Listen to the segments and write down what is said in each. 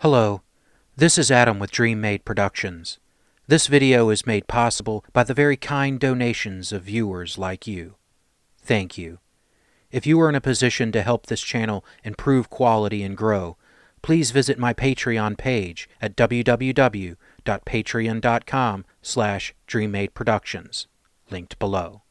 Hello, this is Adam with DreamMade Productions. This video is made possible by the very kind donations of viewers like you. Thank you. If you are in a position to help this channel improve quality and grow, please visit my Patreon page at www.patreon.com/DreamMadeProductions, linked below.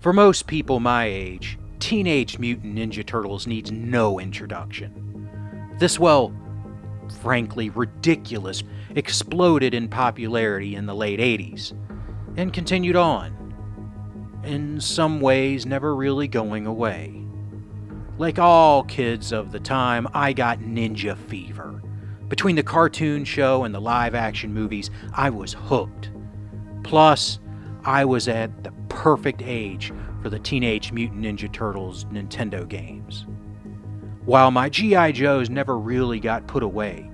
For most people my age, Teenage Mutant Ninja Turtles needs no introduction. This, frankly ridiculous, exploded in popularity in the late 80s, and continued on, in some ways never really going away. Like all kids of the time, I got ninja fever. Between the cartoon show and the live-action movies, I was hooked. Plus, I was at the perfect age for the Teenage Mutant Ninja Turtles Nintendo games. While my G.I. Joes never really got put away,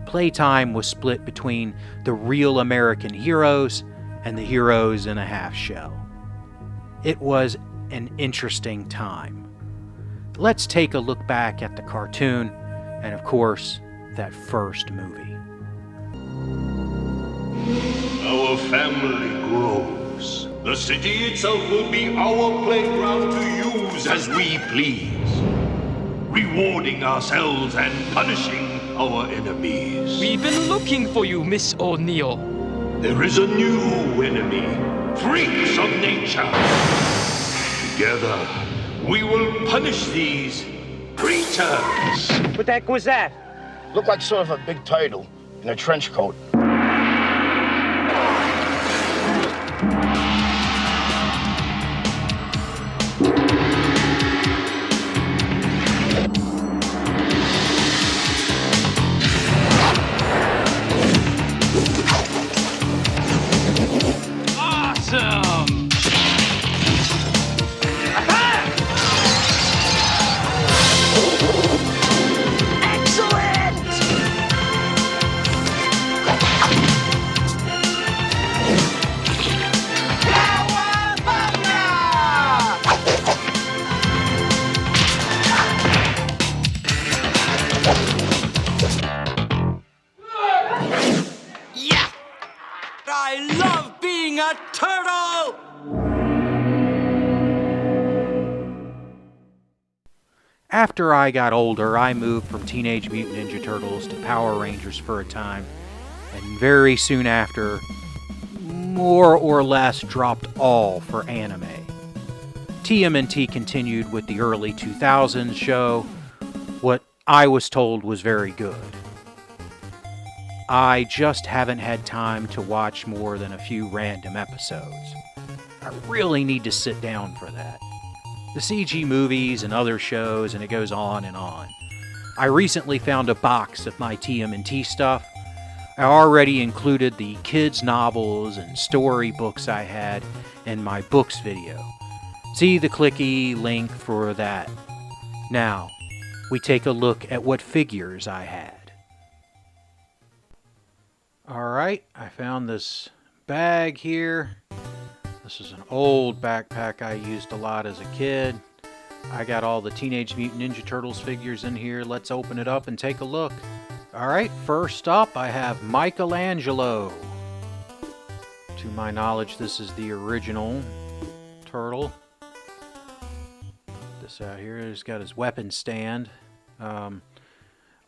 playtime was split between the real American heroes and the heroes in a half shell. It was an interesting time. Let's take a look back at the cartoon and, of course, that first movie. Our family grows. The city itself will be our playground to use as we please, rewarding ourselves and punishing our enemies. We've been looking for you, Miss O'Neill. There is a new enemy, freaks of nature. Together, we will punish these creatures. What the heck was that? Looked like sort of a big turtle in a trench coat. Awesome! Yeah! I love being a turtle! After I got older, I moved from Teenage Mutant Ninja Turtles to Power Rangers for a time, and very soon after, more or less dropped all for anime. TMNT continued with the early 2000s show, what I was told was very good. I just haven't had time to watch more than a few random episodes. I really need to sit down for that. The CG movies and other shows, and it goes on and on. I recently found a box of my TMNT stuff. I already included the kids' novels and storybooks I had in my books video. See the clicky link for that. Now, we take a look at what figures I had. Alright, I found this bag here. This is an old backpack I used a lot as a kid. I got all the Teenage Mutant Ninja Turtles figures in here. Let's open it up and take a look. Alright, first up I have Michelangelo. To my knowledge, this is the original turtle. This out here, he's got his weapon stand.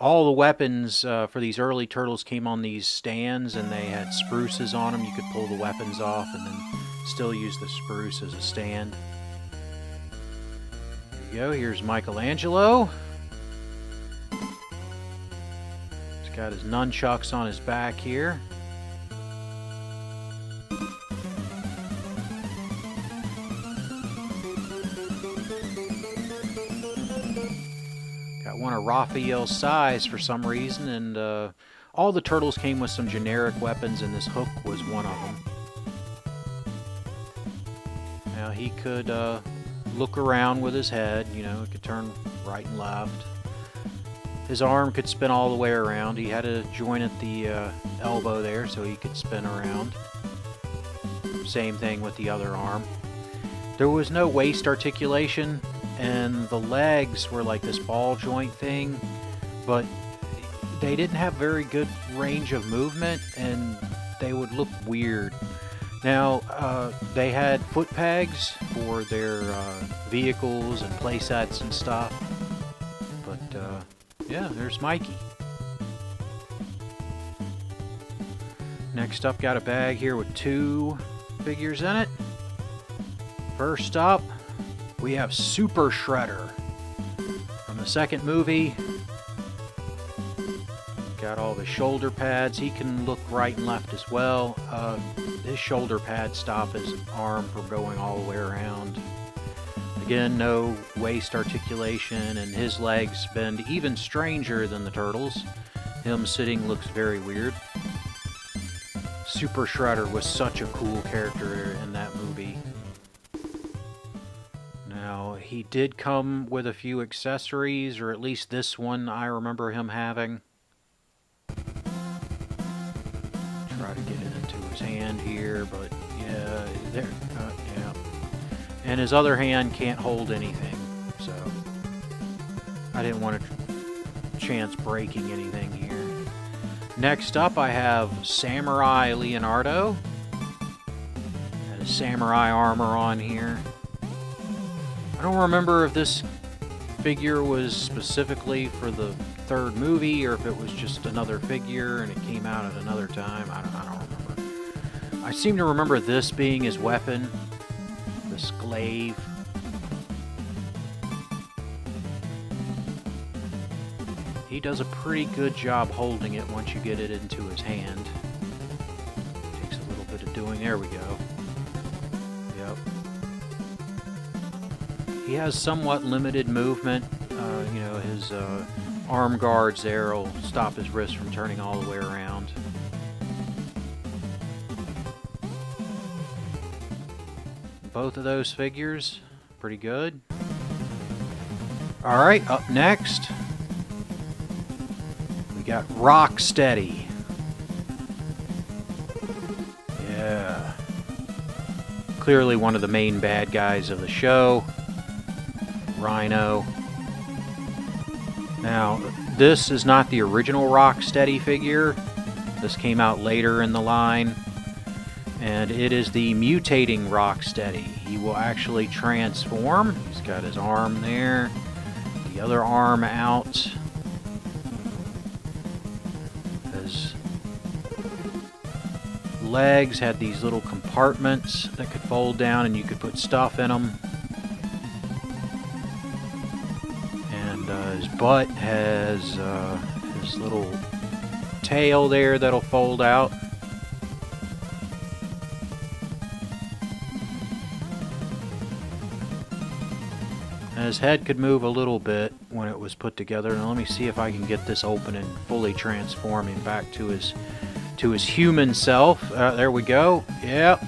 All the weapons for these early turtles came on these stands, and they had spruces on them. You could pull the weapons off and then still use the spruce as a stand. There you go, here's Michelangelo. He's got his nunchucks on his back here. Got one of Raphael's size for some reason, and all the turtles came with some generic weapons, and this hook was one of them. Now he could look around with his head. You know, he could turn right and left. His arm could spin all the way around. He had a joint at the elbow there so he could spin around. Same thing with the other arm. There was no waist articulation, and the legs were like this ball joint thing, but they didn't have very good range of movement, and they would look weird. Now, they had foot pegs for their vehicles and playsets and stuff, but yeah, there's Mikey. Next up, got a bag here with 2 figures in it. First up, we have Super Shredder from the second movie. Got all the shoulder pads. He can look right and left as well. His shoulder pads stop his arm from going all the way around. Again, no waist articulation, and his legs bend even stranger than the turtles. Him sitting looks very weird. Super Shredder was such a cool character in that movie. Now, he did come with a few accessories, or at least this one I remember him having. Try to get it into his hand here, but yeah, there, yeah. And his other hand can't hold anything, so I didn't want a chance breaking anything here. Next up, I have Samurai Leonardo. Got his samurai armor on here. I don't remember if this figure was specifically for the third movie or if it was just another figure and it came out at another time. I don't remember. I seem to remember this being his weapon, this glaive. He does a pretty good job holding it once you get it into his hand. Takes a little bit of doing. There we go. Yep. He has somewhat limited movement. You know, his arm guards there will stop his wrist from turning all the way around. Both of those figures, pretty good. Alright, up next, we got Rocksteady. Yeah. Clearly one of the main bad guys of the show. Rhino. Now, this is not the original Rocksteady figure. This came out later in the line. And it is the mutating Rocksteady. He will actually transform. He's got his arm there. The other arm out. His legs had these little compartments that could fold down and you could put stuff in them. And his butt has his little tail there that'll fold out. His head could move a little bit when it was put together. Now let me see if I can get this open and fully transform him back to his human self. There we go. Yep.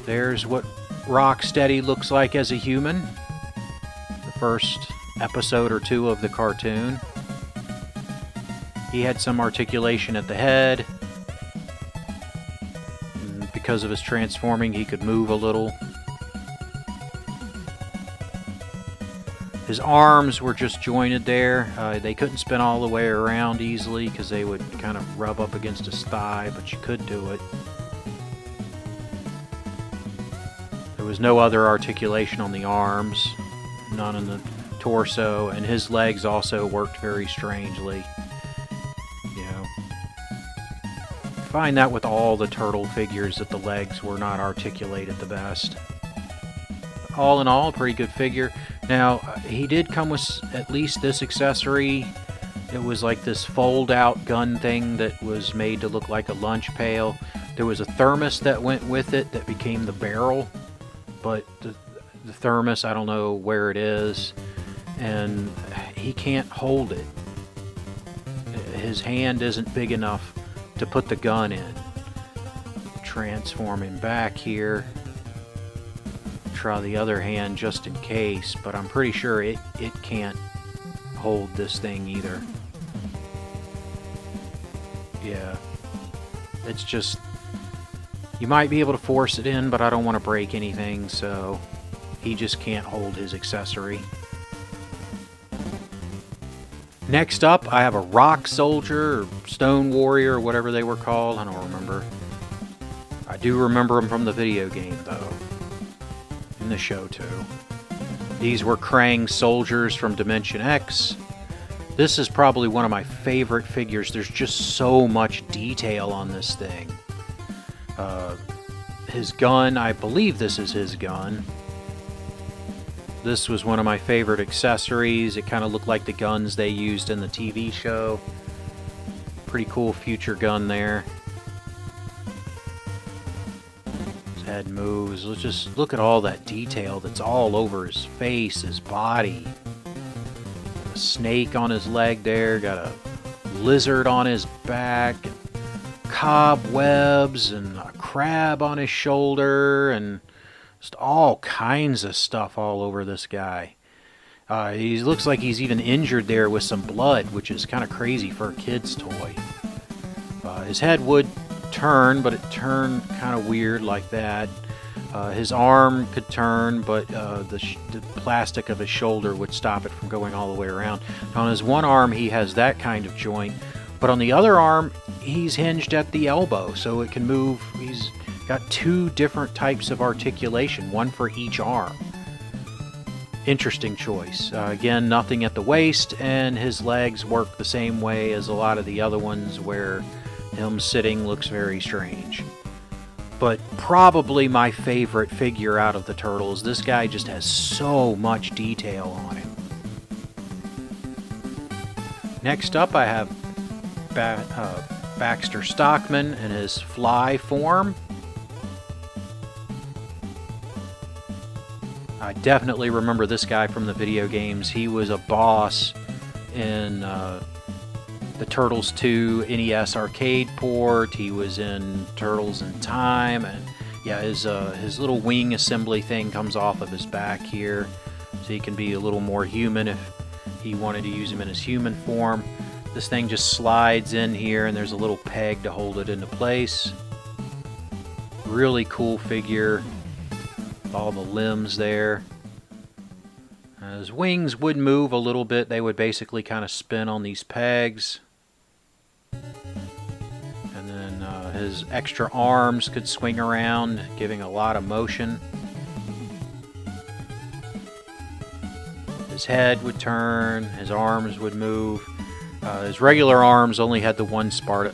There's what Rocksteady looks like as a human. The first episode or two of the cartoon. He had some articulation at the head. And because of his transforming, he could move a little. His arms were just jointed there. They couldn't spin all the way around easily because they would kind of rub up against his thigh, but you could do it. There was no other articulation on the arms, none in the torso, and his legs also worked very strangely. You know, find that with all the turtle figures that the legs were not articulated the best. All in all, a pretty good figure. Now, he did come with at least this accessory. It was like this fold-out gun thing that was made to look like a lunch pail. There was a thermos that went with it that became the barrel, but the thermos, I don't know where it is, and he can't hold it. His hand isn't big enough to put the gun in. Transform him back here. try the other hand just in case, but I'm pretty sure it can't hold this thing either. Yeah. It's just... You might be able to force it in, but I don't want to break anything, so he just can't hold his accessory. Next up, I have a rock soldier, or stone warrior, or whatever they were called. I don't remember. I do remember them from the video game, though. In the show, too. These were Krang soldiers from Dimension X. This is probably one of my favorite figures. There's just so much detail on this thing. His gun, I believe this is his gun. This was one of my favorite accessories. It kind of looked like the guns they used in the TV show. Pretty cool future gun there. His head moves. Let's just look at all that detail that's all over his face, his body. A snake on his leg there. Got a lizard on his back. Cobwebs and a crab on his shoulder. And just all kinds of stuff all over this guy. He looks like he's even injured there with some blood, which is kind of crazy for a kid's toy. His head would turn, but it turned kind of weird like that. His arm could turn, but the plastic of his shoulder would stop it from going all the way around. On his one arm, he has that kind of joint, but on the other arm, he's hinged at the elbow, so it can move. He's got two different types of articulation, one for each arm. Interesting choice. Again, nothing at the waist, and his legs work the same way as a lot of the other ones, where him sitting looks very strange. But probably my favorite figure out of the Turtles. This guy just has so much detail on him. Next up, I have Baxter Stockman in his fly form. I definitely remember this guy from the video games. He was a boss in the Turtles 2 NES arcade port. He was in Turtles in Time, and yeah, his little wing assembly thing comes off of his back here, so he can be a little more human if he wanted to use him in his human form. This thing just slides in here, and there's a little peg to hold it into place. Really cool figure. All the limbs there. His wings would move a little bit. They would basically kind of spin on these pegs. And then his extra arms could swing around, giving a lot of motion. His head would turn. His arms would move. His regular arms only had the one spot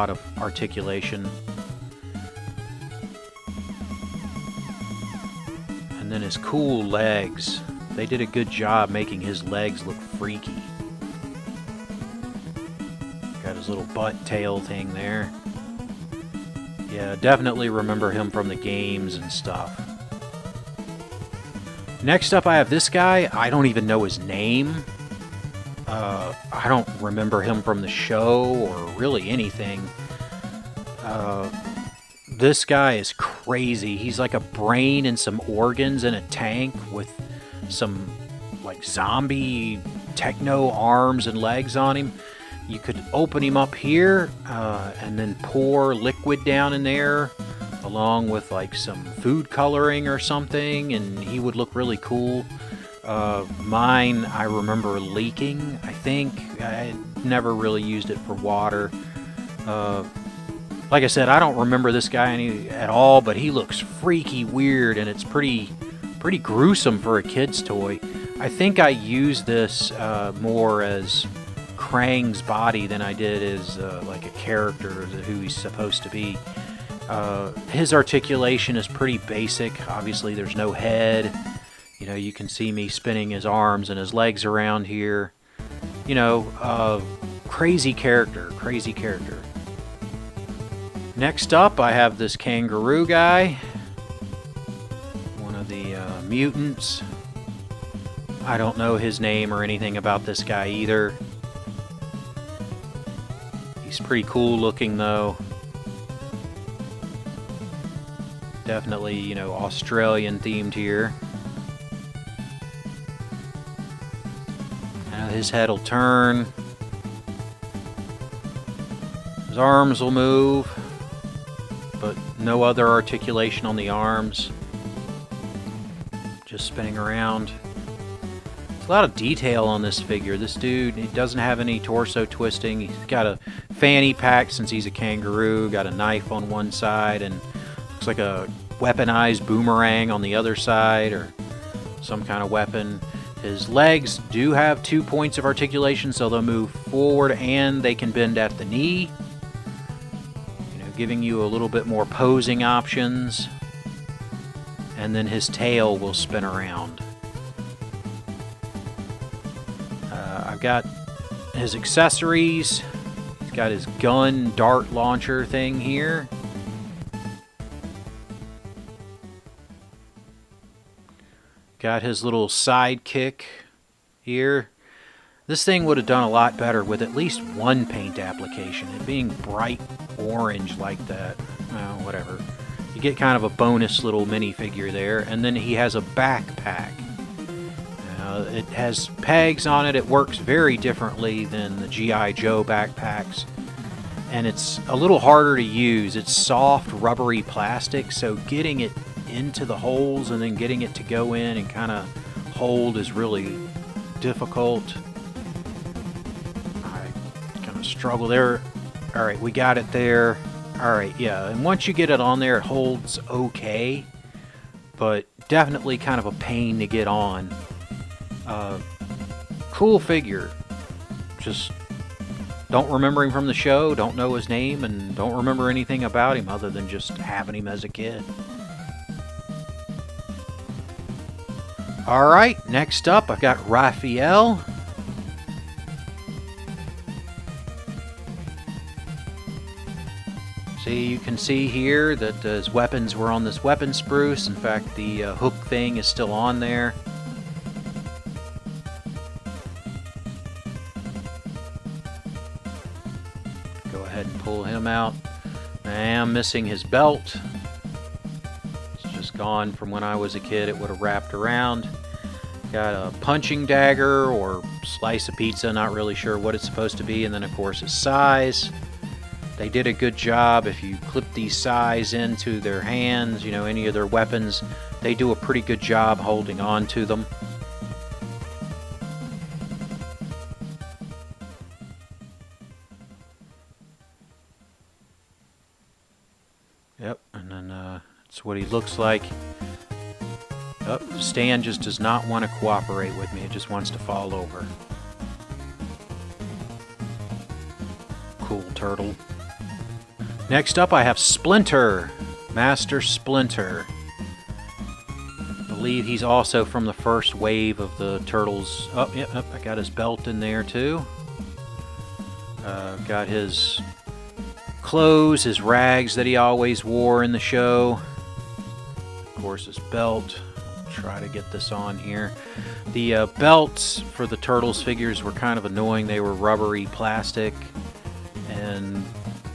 of articulation. And then his cool legs. They did a good job making his legs look freaky. Got his little butt tail thing there. Yeah, definitely remember him from the games and stuff. Next up, I have this guy. I don't even know his name. I don't remember him from the show or really anything. This guy is crazy. He's like a brain and some organs in a tank with some like zombie techno arms and legs on him. You could open him up here and then pour liquid down in there along with like some food coloring or something, and he would look really cool. Mine, I remember leaking, I think. I never really used it for water. Like I said, I don't remember this guy at all, but he looks freaky weird, and it's pretty gruesome for a kid's toy. I think I used this more as Krang's body than I did as like a character, who he's supposed to be. His articulation is pretty basic. Obviously, there's no head. You know, you can see me spinning his arms and his legs around here. You know, crazy character. Next up, I have this kangaroo guy. One of the mutants. I don't know his name or anything about this guy either. He's pretty cool looking, though. Definitely, you know, Australian themed here. Now his head will turn. His arms will move, but no other articulation on the arms. Just spinning around. There's a lot of detail on this figure. This dude, he doesn't have any torso twisting. He's got a fanny pack since he's a kangaroo, got a knife on one side, and looks like a weaponized boomerang on the other side, or some kind of weapon. His legs do have 2 points of articulation, so they'll move forward and they can bend at the knee. You know, giving you a little bit more posing options. And then his tail will spin around. I've got his accessories. He's got his gun dart launcher thing here. Got his little sidekick here. This thing would have done a lot better with at least one paint application. It being bright orange like that. Well, whatever. You get kind of a bonus little minifigure there. And then he has a backpack. It has pegs on it. It works very differently than the G.I. Joe backpacks. And it's a little harder to use. It's soft, rubbery plastic, so getting it into the holes and then getting it to go in and kind of hold is really difficult. I kind of struggle there. Alright, we got it there. Alright, yeah, and once you get it on there, it holds okay, but definitely kind of a pain to get on. Cool figure. Just don't remember him from the show, don't know his name, and don't remember anything about him other than just having him as a kid. Alright, next up I've got Raphael. See, you can see here that his weapons were on this weapon spruce. In fact, the hook thing is still on there. Go ahead and pull him out. I am missing his belt. It's just gone from when I was a kid. It would have wrapped around. Got a punching dagger or slice of pizza, not really sure what it's supposed to be. And then, of course, his size. They did a good job. If you clip these size into their hands, you know, any of their weapons, they do a pretty good job holding on to them. Yep, and then that's what he looks like. Oh, Stan just does not want to cooperate with me. It just wants to fall over. Cool turtle. Next up, I have Splinter. Master Splinter. I believe he's also from the first wave of the Turtles. Oh, yep, I got his belt in there, too. Got his clothes, his rags that he always wore in the show. Of course, his belt. Try to get this on here. The belts for the Turtles figures were kind of annoying. They were rubbery plastic, and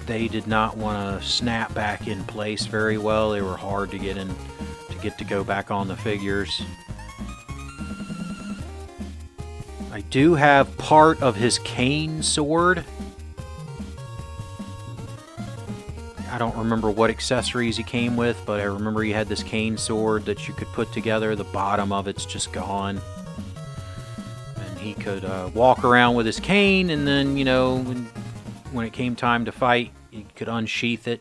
they did not want to snap back in place very well. They were hard to get to go back on the figures. I do have part of his cane sword. I don't remember what accessories he came with, but I remember he had this cane sword that you could put together. The bottom of it's just gone. And he could walk around with his cane, and then, you know, when it came time to fight, he could unsheath it.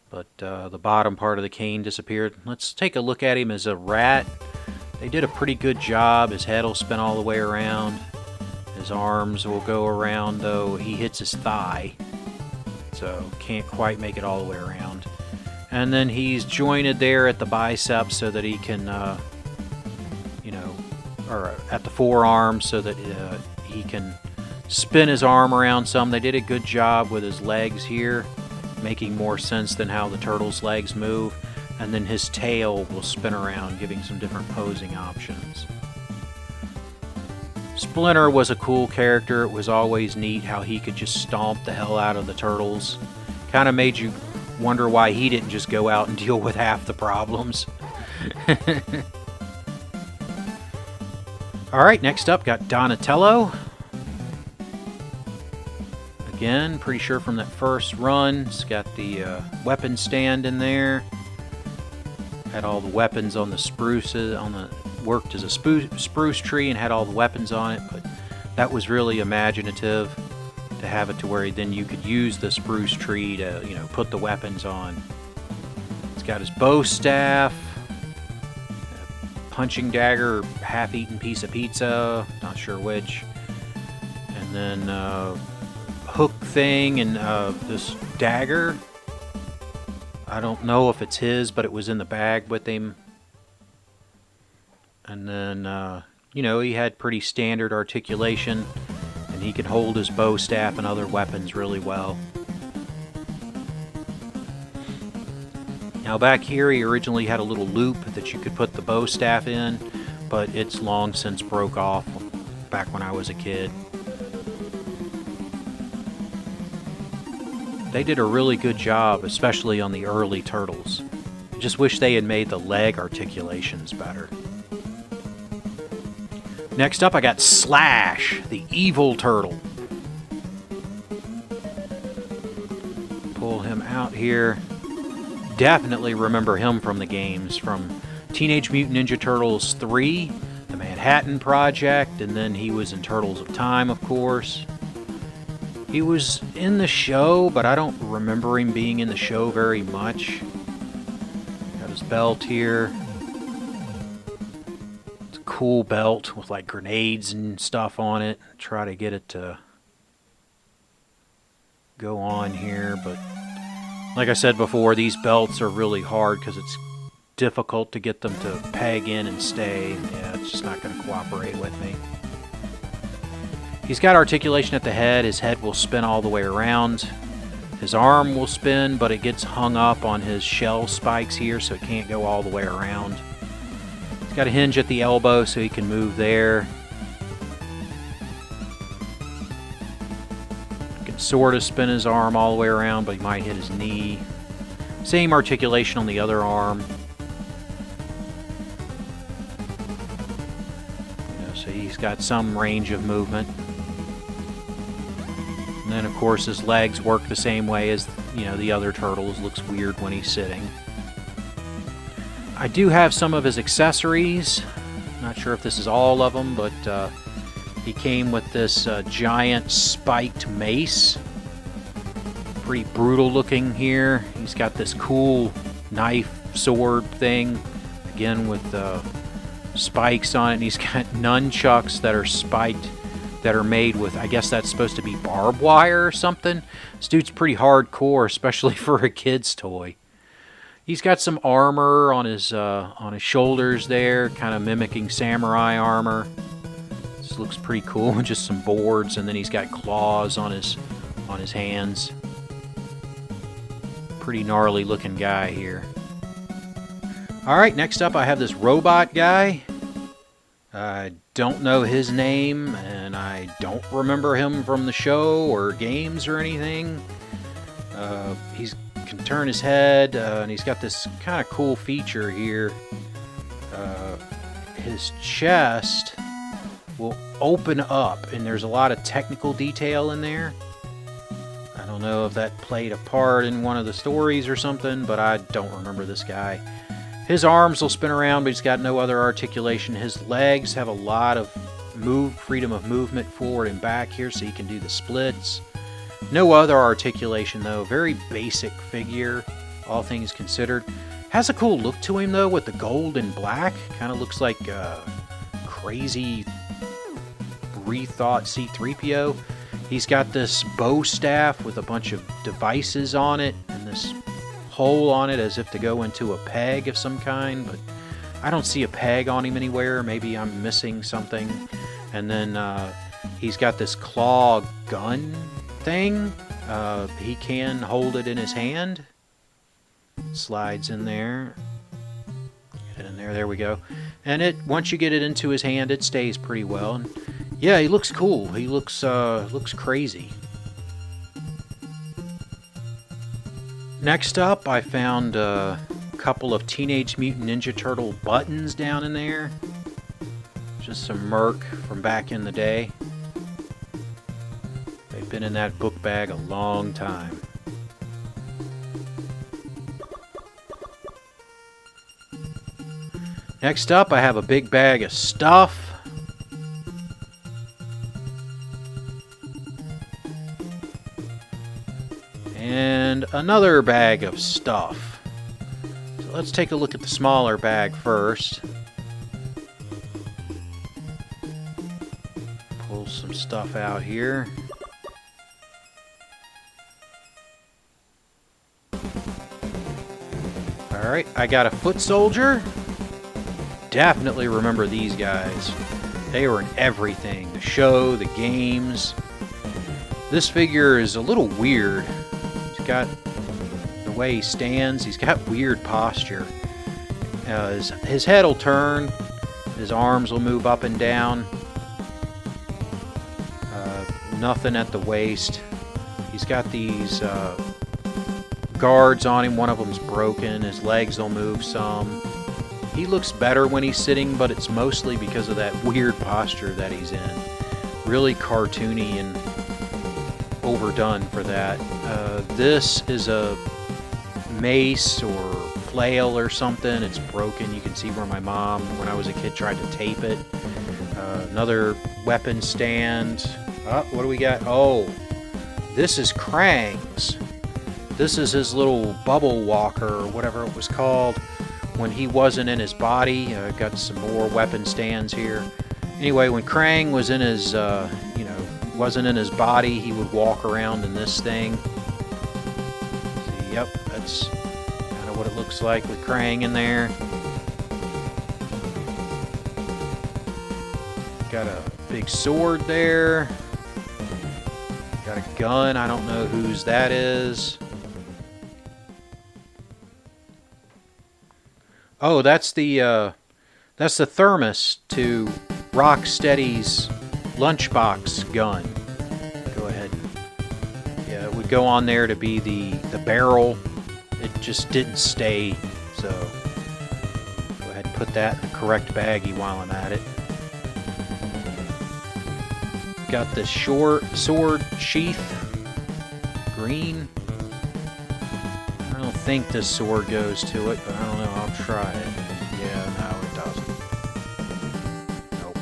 But the bottom part of the cane disappeared. Let's take a look at him as a rat. They did a pretty good job. His head will spin all the way around. His arms will go around, though he hits his thigh. So can't quite make it all the way around. And then he's jointed there at the biceps so that he can, you know, or at the forearm so that he can spin his arm around some. They did a good job with his legs here, making more sense than how the turtle's legs move. And then his tail will spin around, giving some different posing options. Splinter was a cool character. It was always neat how he could just stomp the hell out of the turtles. Kind of made you wonder why he didn't just go out and deal with half the problems. Alright, next up, got Donatello. Again, pretty sure from that first run, it's got the weapon stand in there. Had all the weapons on the spruces, worked as a spruce tree and had all the weapons on it, but that was really imaginative to have it to where then you could use the spruce tree to, you know, put the weapons on. It's got his bow staff, a punching dagger, half-eaten piece of pizza, not sure which, and then hook thing and this dagger. I don't know if it's his, but it was in the bag with him. And then, you know, he had pretty standard articulation, and he could hold his bow staff and other weapons really well. Now back here, he originally had a little loop that you could put the bow staff in, but it's long since broke off back when I was a kid. They did a really good job, especially on the early Turtles. I just wish they had made the leg articulations better. Next up, I got Slash, the evil turtle. Pull him out here. Definitely remember him from the games, from Teenage Mutant Ninja Turtles 3, the Manhattan Project, and then he was in Turtles of Time, of course. He was in the show, but I don't remember him being in the show very much. Got his belt here. It's a cool belt with like grenades and stuff on it. Try to get it to go on here, but like I said before, these belts are really hard because it's difficult to get them to peg in and stay. Yeah, it's just not going to cooperate with me. He's got articulation at the head. His head will spin all the way around. His arm will spin, but it gets hung up on his shell spikes here, so it can't go all the way around. He's got a hinge at the elbow, so he can move there. He can sort of spin his arm all the way around, but he might hit his knee. Same articulation on the other arm. So he's got some range of movement. And then, of course, his legs work the same way as, you know, the other turtles. Looks weird when he's sitting. I do have some of his accessories. Not sure if this is all of them, but he came with this giant spiked mace. Pretty brutal looking here. He's got this cool knife sword thing, again with spikes on it. And he's got nunchucks that are spiked, that are made with, I guess that's supposed to be barbed wire or something. This dude's pretty hardcore, especially for a kid's toy. He's got some armor on his shoulders there, kind of mimicking samurai armor. This looks pretty cool. Just some boards, and then he's got claws on his hands. Pretty gnarly looking guy here. Alright, next up I have this robot guy. I don't know his name, and I don't remember him from the show or games or anything. He can turn his head, and he's got this kind of cool feature here. His chest will open up, and there's a lot of technical detail in there. I don't know if that played a part in one of the stories or something, but I don't remember this guy. His arms will spin around, but he's got no other articulation. His legs have a lot of freedom of movement forward and back here, so he can do the splits. No other articulation, though. Very basic figure, all things considered. Has a cool look to him, though, with the gold and black. Kind of looks like crazy rethought C-3PO. He's got this bow staff with a bunch of devices on it, and this hole on it as if to go into a peg of some kind, but I don't see a peg on him anywhere. Maybe I'm missing something. And then he's got this claw gun thing. He can hold it in his hand. Slides in there. Get it in there. There we go. And once you get it into his hand, it stays pretty well. And yeah, he looks cool. He looks crazy. Next up, I found a couple of Teenage Mutant Ninja Turtle buttons down in there. Just some merc from back in the day. They've been in that book bag a long time. Next up, I have a big bag of stuff. And another bag of stuff. So let's take a look at the smaller bag first. Pull some stuff out here. Alright, I got a foot soldier. Definitely remember these guys. They were in everything. The show, the games. This figure is a little weird. He's got the way he stands. He's got weird posture. His head will turn. His arms will move up and down. Nothing at the waist. He's got these guards on him. One of them's broken. His legs will move some. He looks better when he's sitting, but it's mostly because of that weird posture that he's in. Really cartoony and overdone for that. This is a mace or flail or something. It's broken. You can see where my mom, when I was a kid, tried to tape it. Another weapon stand. What do we got? Oh, this is Krang's. This is his little bubble walker or whatever it was called. When he wasn't in his body, got some more weapon stands here. Anyway, when Krang was in his, wasn't in his body, he would walk around in this thing. See, yep, that's kind of what it looks like with Krang in there. Got a big sword there. Got a gun. I don't know whose that is. Oh, that's the thermos to Rocksteady's lunchbox gun. Go ahead. Yeah, it would go on there to be the barrel. It just didn't stay, so go ahead and put that in the correct baggie while I'm at it. Got this sword sheath, green. I don't think this sword goes to it, but I don't know. I'll try it. Yeah, no, it doesn't. Nope.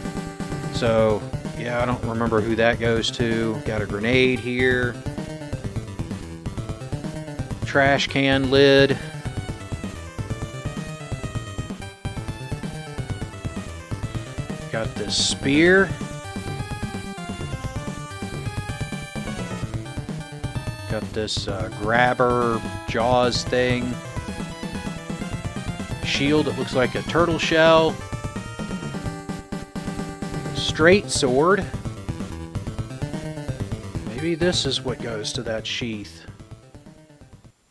So, yeah, I don't remember who that goes to. Got a grenade here. Trash can lid. Got this spear. Got this grabber jaws thing. Shield that looks like a turtle shell. Straight sword. Maybe this is what goes to that sheath.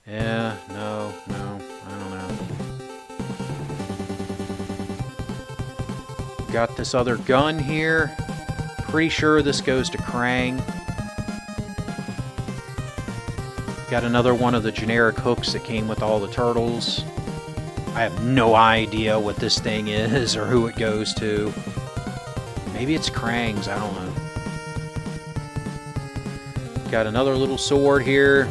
Yeah, no, I don't know. Got this other gun here. Pretty sure this goes to Krang. Got another one of the generic hooks that came with all the turtles. I have no idea what this thing is or who it goes to. Maybe it's Krang's, I don't know. Got another little sword here.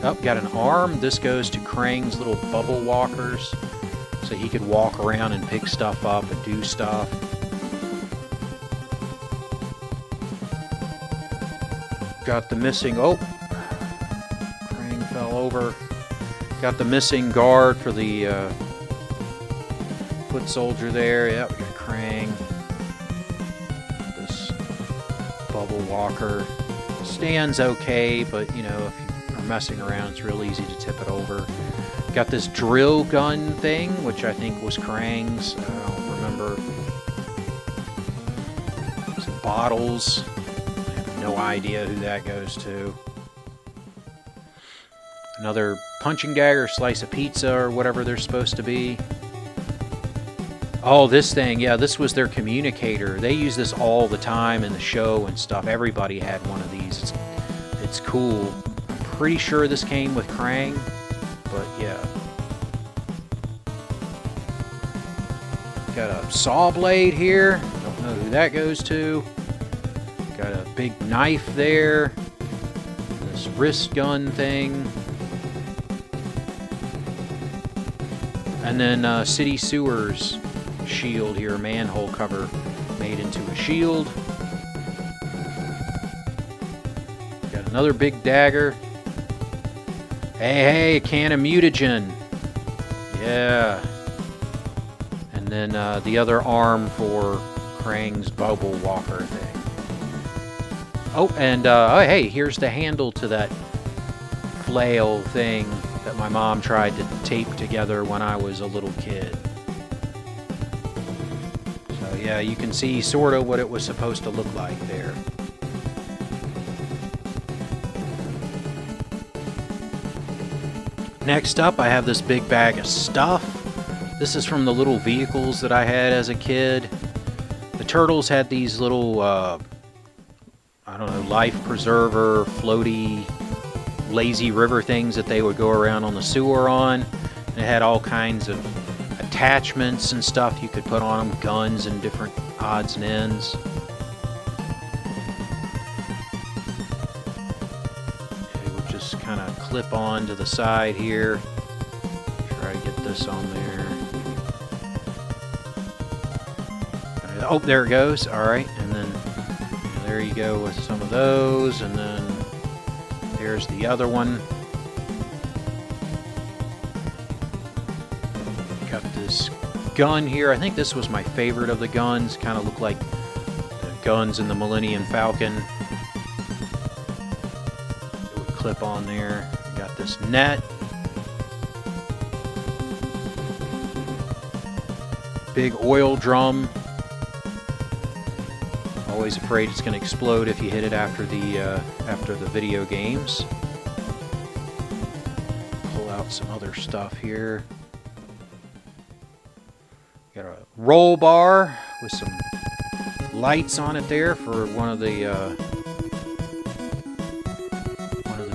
Oh, got an arm. This goes to Krang's little bubble walkers. So he could walk around and pick stuff up and do stuff. Got the missing... Oh! Krang fell over. Got the missing guard for the foot soldier there. Yep, we got Krang. This bubble walker stands okay, but you know, if you're messing around, it's real easy to tip it over. Got this drill gun thing, which I think was Krang's. I don't remember. Some bottles. I have no idea who that goes to. Another punching dagger, slice of pizza, or whatever they're supposed to be. Oh, this thing. Yeah, this was their communicator. They use this all the time in the show and stuff. Everybody had one of these. It's cool. I'm Pretty sure this came with Krang, but yeah. Got a saw blade here. Don't know who that goes to. Got a big knife there. This wrist gun thing. And then city sewers shield here, manhole cover made into a shield. Got another big dagger. Hey, a can of mutagen. Yeah. And then the other arm for Krang's bubble walker thing. Oh, and oh, hey, here's the handle to that flail thing that my mom tried to tape together when I was a little kid. So yeah, you can see sort of what it was supposed to look like there. Next up, I have this big bag of stuff. This is from the little vehicles that I had as a kid. The turtles had these little, I don't know, life preserver, floaty, lazy river things that they would go around on the sewer on. And it had all kinds of attachments and stuff you could put on them, guns and different odds and ends. It would just kind of clip on to the side here. Try to get this on there. Oh, there it goes. All right, and then there you go with some of those, and then there's the other one. Got this gun here. I think this was my favorite of the guns. Kind of looked like the guns in the Millennium Falcon. It would clip on there. Got this net. Big oil drum. Always afraid it's going to explode if you hit it after the video games. Pull out some other stuff here. Got a roll bar with some lights on it there for one of the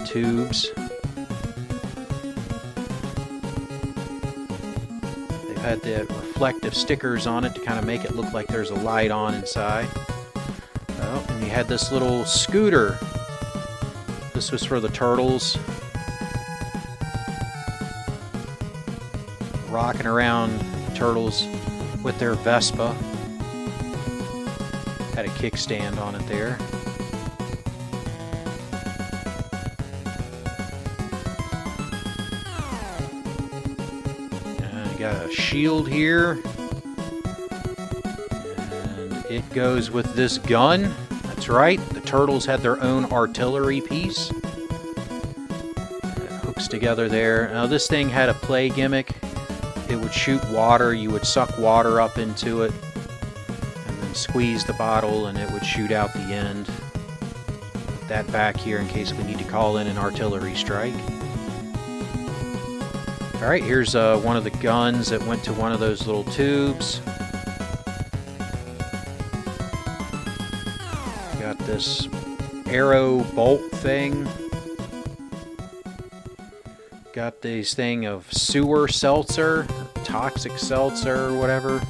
tubes. They've had the reflective stickers on it to kind of make it look like there's a light on inside. Oh, and you had this little scooter. This was for the turtles. Rocking around turtles with their Vespa. Had a kickstand on it there. And you got a shield here. It goes with this gun. That's right. The turtles had their own artillery piece. It hooks together there. Now this thing had a play gimmick. It would shoot water. You would suck water up into it and then squeeze the bottle and it would shoot out the end. Put that back here in case we need to call in an artillery strike. Alright, here's one of the guns that went to one of those little tubes. Got this arrow bolt thing. Got this thing of sewer seltzer, toxic seltzer, or whatever.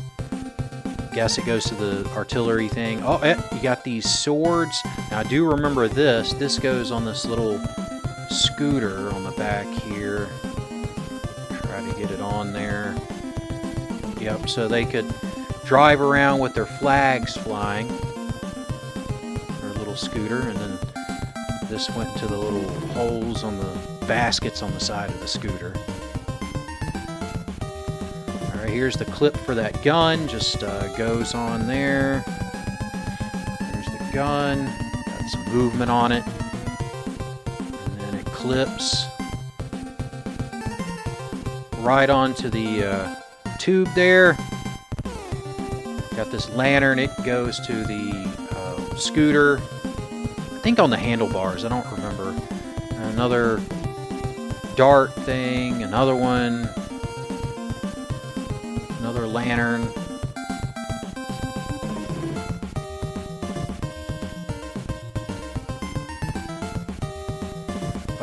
Guess it goes to the artillery thing. Oh, you got these swords. Now I do remember this. This goes on this little scooter on the back here. Try to get it on there. Yep, so they could drive around with their flags flying. Scooter, and then this went into the little holes on the baskets on the side of the scooter. Alright, here's the clip for that gun, just goes on there. There's the gun, got some movement on it, and then it clips right onto the tube there. Got this lantern, it goes to the scooter. I think on the handlebars, I don't remember. Another dart thing, another one, another lantern.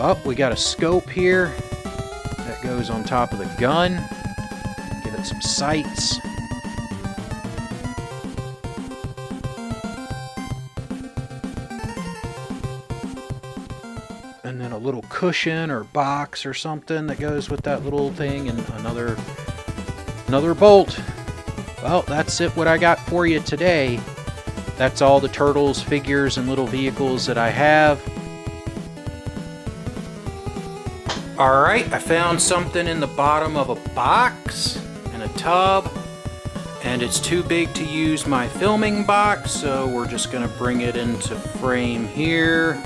Oh, we got a scope here that goes on top of the gun. Give it some sights. And then a little cushion or box or something that goes with that little thing, and another bolt. Well, that's it, what I got for you today. That's all the Turtles figures and little vehicles that I have. Alright, I found something in the bottom of a box in a tub, and it's too big to use my filming box, so we're just going to bring it into frame here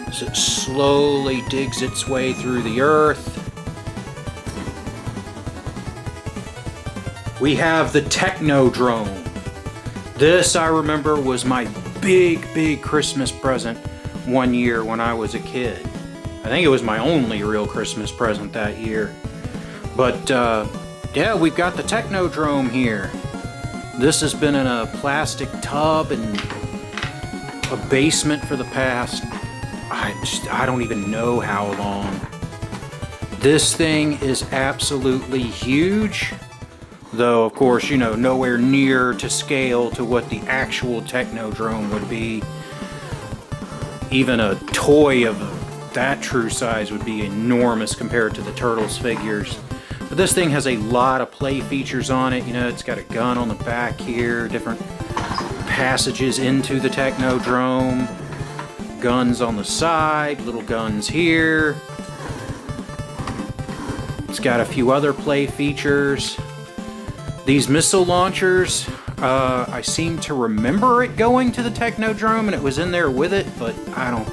as it slowly digs its way through the earth. We have the Technodrome. This, I remember, was my big Christmas present one year when I was a kid. I think it was my only real Christmas present that year. But, yeah, we've got the Technodrome here. This has been in a plastic tub in a basement for the past, I don't even know how long. This thing is absolutely huge. Though, of course, you know, nowhere near to scale to what the actual Technodrome would be. Even a toy of that true size would be enormous compared to the Turtles figures. But this thing has a lot of play features on it. You know, it's got a gun on the back here, different passages into the Technodrome, guns on the side, little guns here. It's got a few other play features. These missile launchers, I seem to remember it going to the Technodrome and it was in there with it, but I don't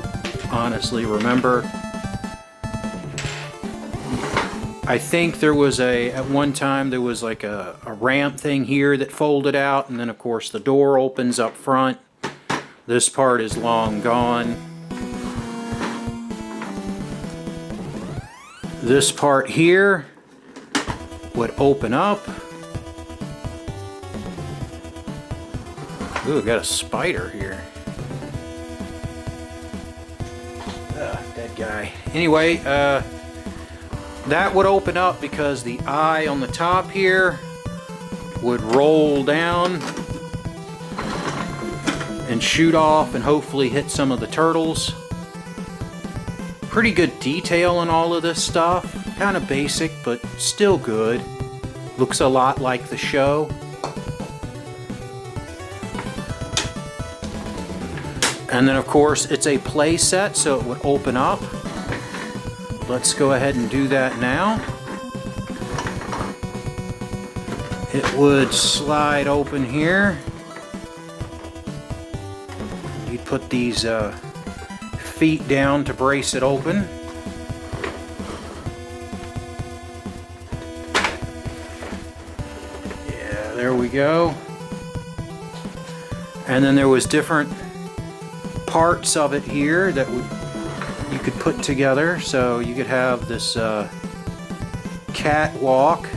honestly remember. I think there was at one time there was like a ramp thing here that folded out, and then of course the door opens up front. This part is long gone. This part here would open up. Ooh, got a spider here. Dead guy. Anyway, that would open up because the eye on the top here would roll down and shoot off and hopefully hit some of the turtles. Pretty good detail on all of this stuff. Kind of basic, but still good. Looks a lot like the show. And then of course it's a play set, so it would open up. Let's go ahead and do that now. It would slide open here. You'd put these feet down to brace it open. Yeah, there we go. And then there was different parts of it here that you could put together. So you could have this catwalk.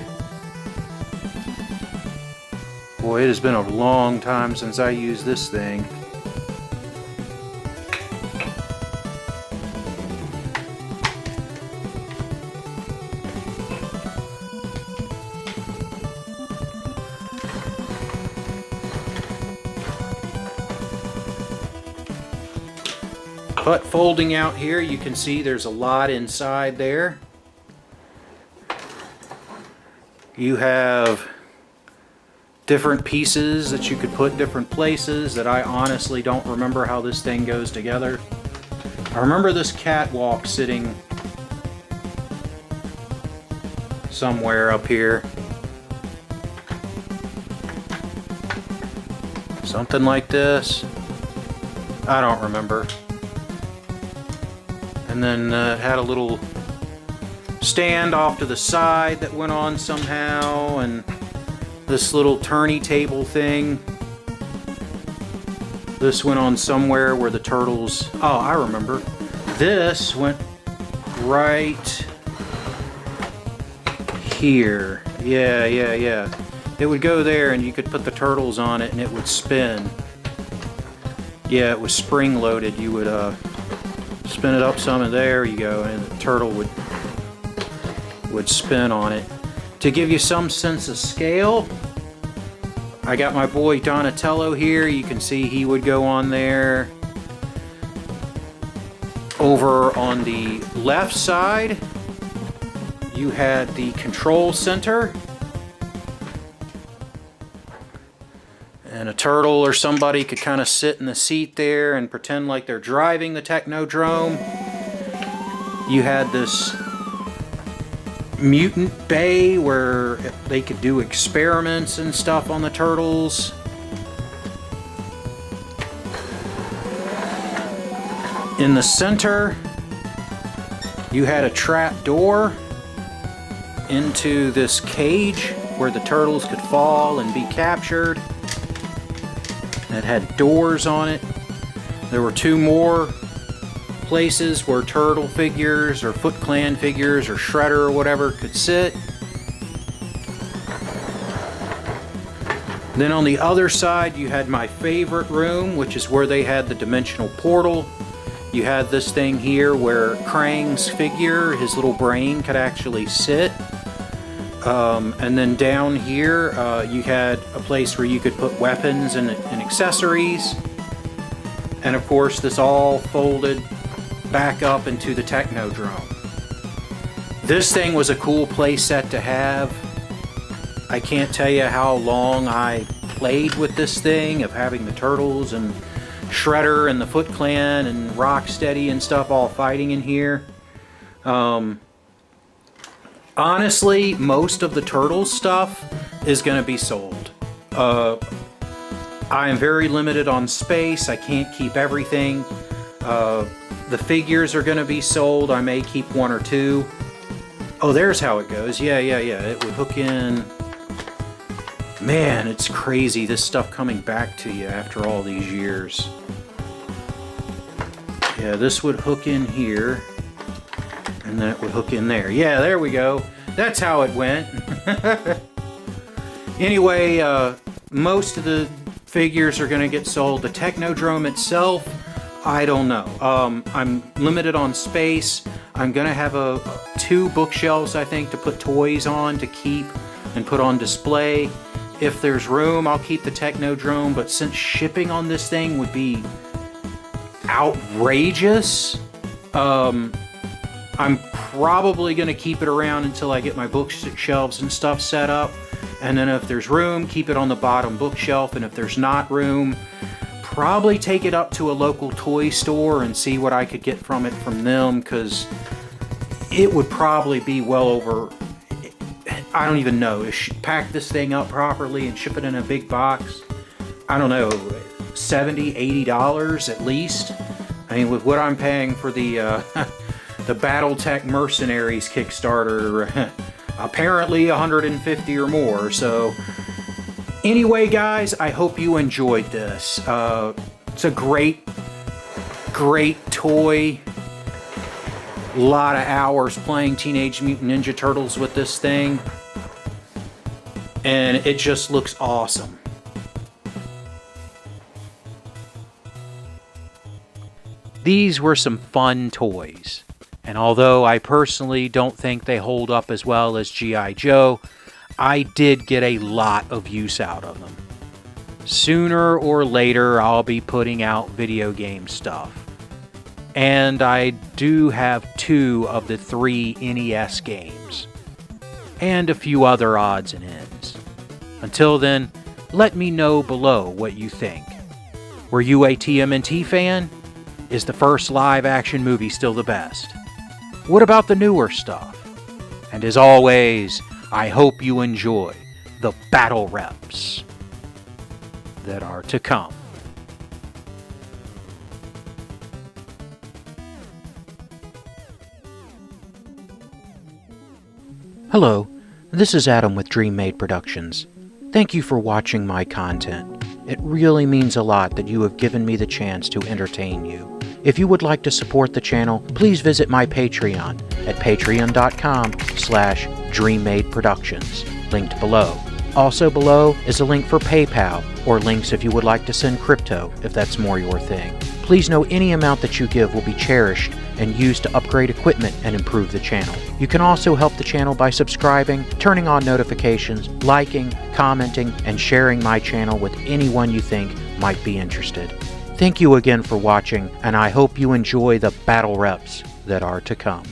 Boy, it has been a long time since I used this thing. But folding out here, you can see there's a lot inside there. You have different pieces that you could put different places that I honestly don't remember how this thing goes together. I remember this catwalk sitting somewhere up here. Something like this. I don't remember. And then it had a little stand off to the side that went on somehow, and this little turny table thing. This went on somewhere where the turtles... Oh, I remember. This went right here. Yeah. It would go there and you could put the turtles on it and it would spin. Yeah, it was spring loaded. You would Spin it up some, and there you go, and the turtle would spin on it. To give you some sense of scale, I got my boy Donatello here. You can see he would go on there. Over on the left side, you had the control center. And a turtle or somebody could kind of sit in the seat there and pretend like they're driving the Technodrome. You had this mutant bay where they could do experiments and stuff on the turtles. In the center, you had a trap door into this cage where the turtles could fall and be captured. It had doors on it. There were two more places where turtle figures or Foot Clan figures or Shredder or whatever could sit. Then on the other side, you had my favorite room, which is where they had the dimensional portal. You had this thing here where Krang's figure, his little brain, could actually sit. And then down here, you had a place where you could put weapons and accessories. And of course, this all folded back up into the Technodrome. This thing was a cool play set to have. I can't tell you how long I played with this thing, of having the Turtles and Shredder and the Foot Clan and Rocksteady and stuff all fighting in here. Honestly, most of the Turtles stuff is going to be sold. I am very limited on space. I can't keep everything. The figures are going to be sold. I may keep one or two. Oh, there's how it goes. Yeah. It would hook in. Man, it's crazy, this stuff coming back to you after all these years. Yeah, this would hook in here. And that would hook in there. Yeah, there we go. That's how it went. Anyway, most of the figures are going to get sold. The Technodrome itself, I don't know. I'm limited on space. I'm going to have two bookshelves, I think, to put toys on, to keep and put on display. If there's room, I'll keep the Technodrome, but since shipping on this thing would be outrageous, I'm probably going to keep it around until I get my bookshelves and stuff set up. And then if there's room, keep it on the bottom bookshelf. And if there's not room, probably take it up to a local toy store and see what I could get from it from them, because it would probably be well over, I don't even know, pack this thing up properly and ship it in a big box, I don't know, $70, $80 at least. I mean, with what I'm paying for the BattleTech Mercenaries Kickstarter, apparently 150 or more. So anyway, guys, I hope you enjoyed this. It's a great toy. A lot of hours playing Teenage Mutant Ninja Turtles with this thing, and it just looks awesome. These were some fun toys, and although I personally don't think they hold up as well as G.I. Joe, I did get a lot of use out of them. Sooner or later, I'll be putting out video game stuff. And I do have 2 of the 3 NES games. And a few other odds and ends. Until then, let me know below what you think. Were you a TMNT fan? Is the first live-action movie still the best? What about the newer stuff? And as always, I hope you enjoy the battle reps that are to come. Hello, this is Adam with Dream Made Productions. Thank you for watching my content. It really means a lot that you have given me the chance to entertain you. If you would like to support the channel, please visit my Patreon at patreon.com/DreamMadeProductions, linked below. Also below is a link for PayPal, or links if you would like to send crypto, if that's more your thing. Please know any amount that you give will be cherished and used to upgrade equipment and improve the channel. You can also help the channel by subscribing, turning on notifications, liking, commenting, and sharing my channel with anyone you think might be interested. Thank you again for watching, and I hope you enjoy the battle reps that are to come.